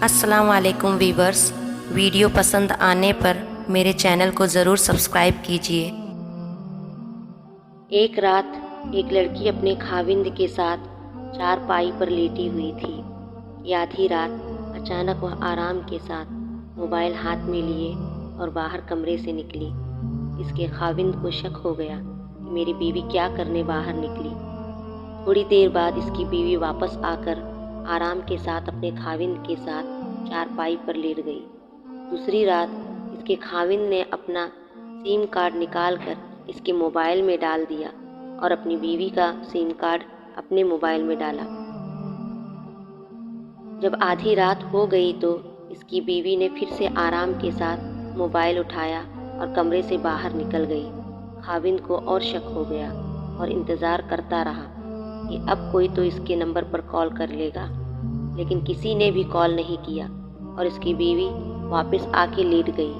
السلام علیکم viewers, video پسند آنے پر میرے چینل کو ضرور سبسکرائب کیجیے۔ ایک رات ایک لڑکی اپنے خاوند کے ساتھ چارپائی پر لیٹی ہوئی تھی کہ آدھی رات اچانک وہ آرام کے ساتھ موبائل ہاتھ میں لیے اور باہر کمرے سے نکلی۔ اس کے خاوند کو شک ہو گیا کہ میری بیوی کیا کرنے باہر نکلی۔ تھوڑی دیر بعد اس کی بیوی واپس آ کر آرام کے ساتھ اپنے خاوند کے ساتھ چارپائی پر لیٹ گئی۔ دوسری رات اس کے خاوند نے اپنا سیم کارڈ نکال کر اس کے موبائل میں ڈال دیا اور اپنی بیوی کا سیم کارڈ اپنے موبائل میں ڈالا۔ جب آدھی رات ہو گئی تو اس کی بیوی نے پھر سے آرام کے ساتھ موبائل اٹھایا اور کمرے سے باہر نکل گئی۔ خاوند کو اور شک ہو گیا اور انتظار کرتا رہا کہ اب کوئی تو اس کے نمبر پر کال کر لے گا، لیکن کسی نے بھی کال نہیں کیا اور اس کی بیوی واپس آ کے لیٹ گئی۔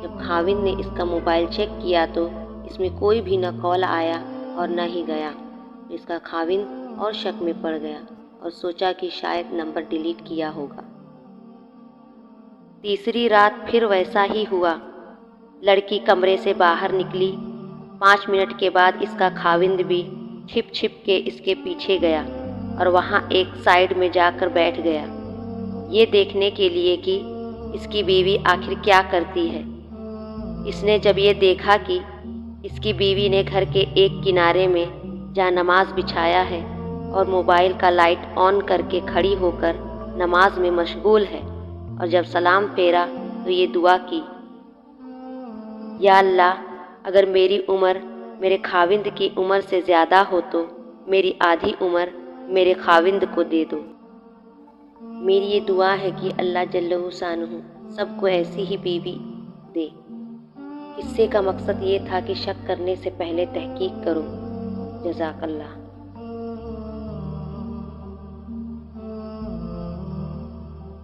جب خاوند نے اس کا موبائل چیک کیا تو اس میں کوئی بھی نہ کال آیا اور نہ ہی گیا۔ اس کا خاوند اور شک میں پڑ گیا اور سوچا کہ شاید نمبر ڈیلیٹ کیا ہوگا۔ تیسری رات پھر ویسا ہی ہوا۔ لڑکی کمرے سے باہر نکلی۔ 5 منٹ کے بعد اس کا خاوند بھی چھپ چھپ کے اس کے پیچھے گیا اور وہاں ایک سائیڈ میں جا کر بیٹھ گیا، یہ دیکھنے کے لیے کہ اس کی بیوی آخر کیا کرتی ہے۔ اس نے جب یہ دیکھا کہ اس کی بیوی نے گھر کے ایک کنارے میں جہاں نماز بچھایا ہے اور موبائل کا لائٹ آن کر کے کھڑی ہو کر نماز میں مشغول ہے، اور جب سلام پھیرا تو یہ دعا کی، یا اللہ، اگر میری عمر میرے خاوند کی عمر سے زیادہ ہو تو میری آدھی عمر میرے خاوند کو دے دو۔ میری یہ دعا ہے کہ اللہ جل شانہ سب کو ایسی ہی بیوی دے۔ قصے کا مقصد یہ تھا کہ شک کرنے سے پہلے تحقیق کرو۔ جزاک اللہ۔